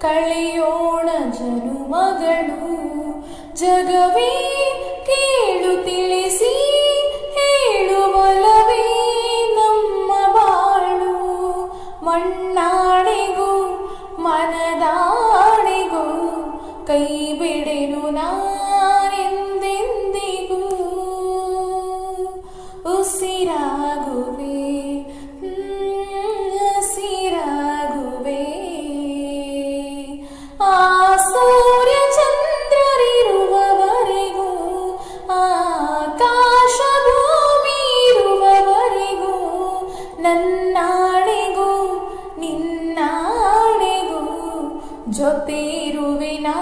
ಕಳೆಯೋಣ ಜನುಮಗಳು ಜಗವೇ ಕೇಳು ತಿಳಿಸಿ ಹೇಳುವಲವೇ ನಮ್ಮ ಬಾಳು ಮಣ್ಣಾಣೆಗೂ ಮನದಾಣೆಗೂ ಕೈ ಬಿಡೆನು ನಾನೆಂದೆಂದಿಗೂ ಉಸಿರಾಗುವೆ ಹಸಿರಾಗುವೆ ಆ ಸೂರ್ಯ ಚಂದ್ರರಿರುವವರೆಗೂ ಆಕಾಶ ಭೂಮಿ ಇರುವವರೆಗೂ ನನ್ನಾಣೆಗೂ ನಿನ್ನಾಣೆಗೂ ಜೊತೆ ಇರುವೆ ನಾ